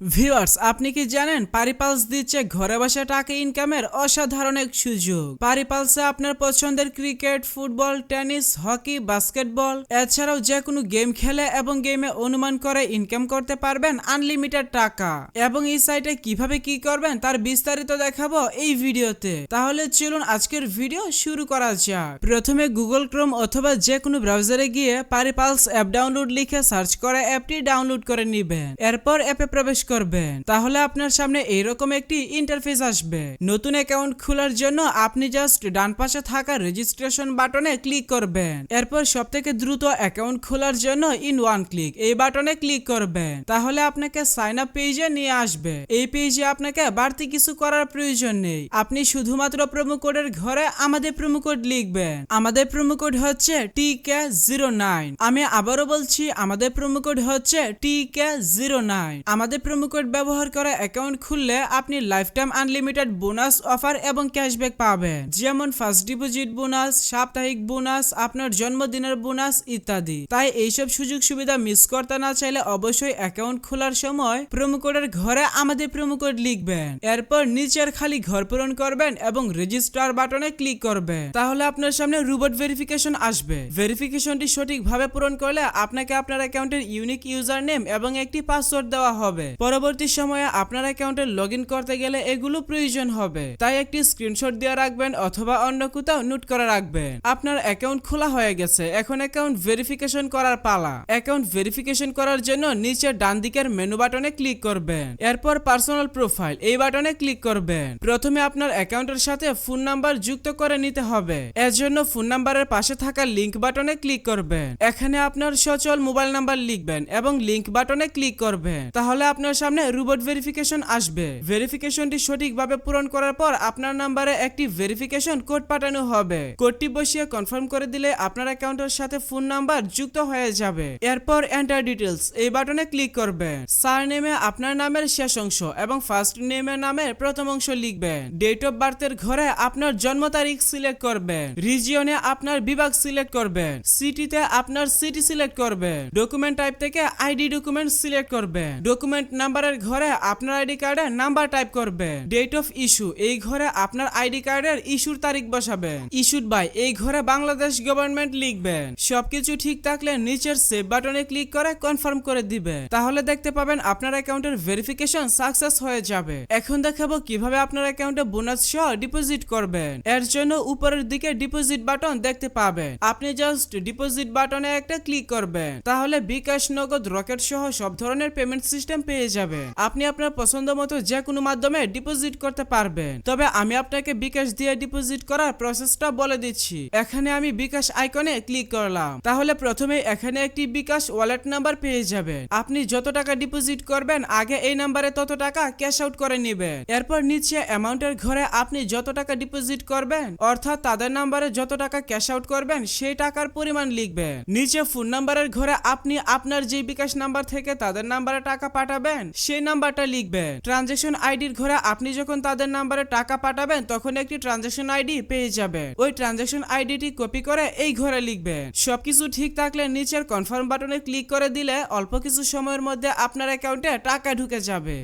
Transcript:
Viewers, আপনি কি জানেন পারিপালস দিচ্ছে ঘরে বসে টাকা ইনকামের অসাধারণ এক সুযোগ। পারিপালসে আপনার পছন্দের cricket, football, tennis, hockey, basketball এছাড়াও যে কোনো গেম খেলে এবং গেমে অনুমান করে ইনকাম করতে পারবেন আনলিমিটেড টাকা। এবং এই সাইটে কিভাবে কি করবেন তার বিস্তারিত দেখাবো এই ভিডিওতে। তাহলে চলুন আজকের ভিডিও শুরু করা যাক। প্রথমে গুগল ক্রোম অথবা যে কোনো ব্রাউজারে গিয়ে পারিপালস অ্যাপ ডাউনলোড লিখে সার্চ করে অ্যাপটি ডাউনলোড করে নেবেন। এরপর অ্যাপে প্রবেশ করবেন। তাহলে আপনার সামনে এইরকম একটি ইন্টারফেস আসবে। নতুন অ্যাকাউন্ট খোলার জন্য আপনি জাস্ট ডান পাশে থাকা রেজিস্ট্রেশন বাটনে ক্লিক করবেন। এরপর সবথেকে দ্রুত অ্যাকাউন্ট খোলার জন্য ইন ওয়ান ক্লিক এই বাটনে ক্লিক করবেন। তাহলে আপনাকে সাইন আপ পেজে নিয়ে আসবে। এই পেজে আপনাকে বাড়তি কিছু করার প্রয়োজন নেই। আপনি শুধুমাত্র প্রোমো কোডের ঘরে আমাদের প্রোমো কোড লিখবেন। আমাদের প্রোমো কোড হচ্ছে TK09। আমি আবারও বলছি, আমাদের প্রোমো কোড হচ্ছে TK09। আমাদের প্রোমো কোড ব্যবহার করে অ্যাকাউন্ট খুললে আপনি life time unlimited bonus offer এবং ক্যাশব্যাক পাবেন, যেমন ফার্স্ট ডিপোজিট বোনাস, সাপ্তাহিক বোনাস, আপনার জন্মদিনের বোনাস ইত্যাদি। তাই এইসব সুযোগ সুবিধা মিস করতে না চাইলে অবশ্যই অ্যাকাউন্ট খোলার সময় প্রোমো কোডের ঘরে আমাদের প্রোমো কোড লিখবেন। এরপর নিচের খালি ঘর পূরণ করবেন এবং রেজিস্টার বাটনে ক্লিক করবেন। তাহলে আপনার সামনে রোবট ভেরিফিকেশন আসবে। ভেরিফিকেশনটি সঠিকভাবে পূরণ করলে আপনাকে আপনার অ্যাকাউন্টের ইউনিক ইউজার নেম এবং একটি পাসওয়ার্ড দেওয়া হবে। পরবর্তী সময়ে আপনার অ্যাকাউন্টে লগইন করতে গেলে এগুলো প্রয়োজন হবে, তাই একটি স্ক্রিনশট দিয়ে রাখবেন অথবা অন্য কোথাও নোট করে রাখবেন। আপনার অ্যাকাউন্ট খোলা হয়ে গেছে, এখন অ্যাকাউন্ট ভেরিফিকেশন করার পালা। অ্যাকাউন্ট ভেরিফিকেশন করার জন্য নিচে ডান দিকের মেনু বাটনে ক্লিক করবেন। এরপর পার্সোনাল প্রোফাইল এই বাটনে ক্লিক করবেন। প্রথমে আপনার অ্যাকাউন্টের সাথে ফোন নাম্বার যুক্ত করে নিতে হবে। এর জন্য ফোন নাম্বারের পাশে থাকা লিংক বাটনে ক্লিক করবেন। এখানে আপনার সচল মোবাইল নাম্বার লিখবেন এবং লিংক বাটনে ক্লিক করবেন। তাহলে আপনার সামনে রোবট ভেরিফিকেশন আসবে। ভেরিফিকেশনটি সঠিকভাবে পূরণ করার পর আপনার নাম্বারে একটি ভেরিফিকেশন কোড পাঠানো হবে। কোডটি বসিয়ে কনফার্ম করে দিলে আপনার অ্যাকাউন্টের সাথে ফোন নাম্বার যুক্ত হয়ে যাবে। এরপর এন্টার ডিটেইলস এই বাটনে ক্লিক করবেন। সারনেমে আপনার নামের শেষ অংশ এবং ফার্স্ট নেমের নামের প্রথম অংশ লিখবেন। ডেট অফ বার্থের ঘরে আপনার জন্ম তারিখ সিলেক্ট করবেন। রিজিয়নে আপনার বিভাগ সিলেক্ট করবেন। সিটিতে আপনার সিটি সিলেক্ট করবেন। ডকুমেন্ট টাইপ থেকে আইডি ডকুমেন্ট সিলেক্ট করবেন। ডকুমেন্ট নাম্বারের ঘরে আপনার আইডি কার্ডের নাম্বার টাইপ করবেন। ডেট অফ ইস্যু এই ঘরে আপনার আইডি কার্ডের ইস্যুর তারিখ বসাবেন। ইস্যুড বাই এই ঘরে বাংলাদেশ গভর্নমেন্ট লিখবেন। সবকিছু ঠিক থাকলে নিচের সেভ বাটনে ক্লিক করে কনফার্ম করে দিবেন। তাহলে দেখতে পাবেন আপনার অ্যাকাউন্টের ভেরিফিকেশন সাকসেস হয়ে যাবে। এখন দেখাবো কিভাবে আপনার অ্যাকাউন্টে বোনাস সহ ডিপোজিট করবেন। এর জন্য উপরের দিকে ডিপোজিট বাটন দেখতে পাবেন। আপনি জাস্ট ডিপোজিট বাটনে একটা ক্লিক করবেন। তাহলে বিকাশ, নগদ, রকেট সহ সব ধরনের পেমেন্ট সিস্টেম পেয়ে যাবেন। আপনি আপনার পছন্দ মতো যে কোনো মাধ্যমে ডিপোজিট করতে পারবেন। তবে আমি আপনাকে বিকাশ দিয়ে ডিপোজিট করার প্রসেসটা বলে দিচ্ছি। এখানে আমি বিকাশ আইকনে ক্লিক করলাম। তাহলে প্রথমে এখানে একটি বিকাশ ওয়ালেট নাম্বার পেয়ে যাবেন। আপনি যত টাকা ডিপোজিট করবেন আগে এই নাম্বারে তত টাকা ক্যাশ আউট করে নেবেন। এরপর নিচে অ্যামাউন্টের ঘরে আপনি যত টাকা ডিপোজিট করবেন অর্থাৎ তাদের নাম্বারে যত টাকা ক্যাশ আউট করবেন সেই টাকার পরিমাণ লিখবেন। নিচে ফোন নাম্বারের ঘরে আপনি আপনার যে বিকাশ নাম্বার থেকে তাদের নাম্বারে টাকা পাঠাবেন সেই নাম্বারটা লিখবেন। ট্রানজাকশন আইডির ঘরে আপনি যখন তাদের নাম্বারে টাকা পাঠাবেন তখন একটি ট্রানজাকশন আইডি পেয়ে যাবেন। ওই ট্রানজাকশন আইডিটি কপি করে এই ঘরে লিখবেন। সবকিছু ঠিক থাকলে নিচের কনফার্ম বাটনে ক্লিক করে দিলে অল্প কিছু সময়ের মধ্যে আপনার অ্যাকাউন্টে টাকা ঢুকে যাবে।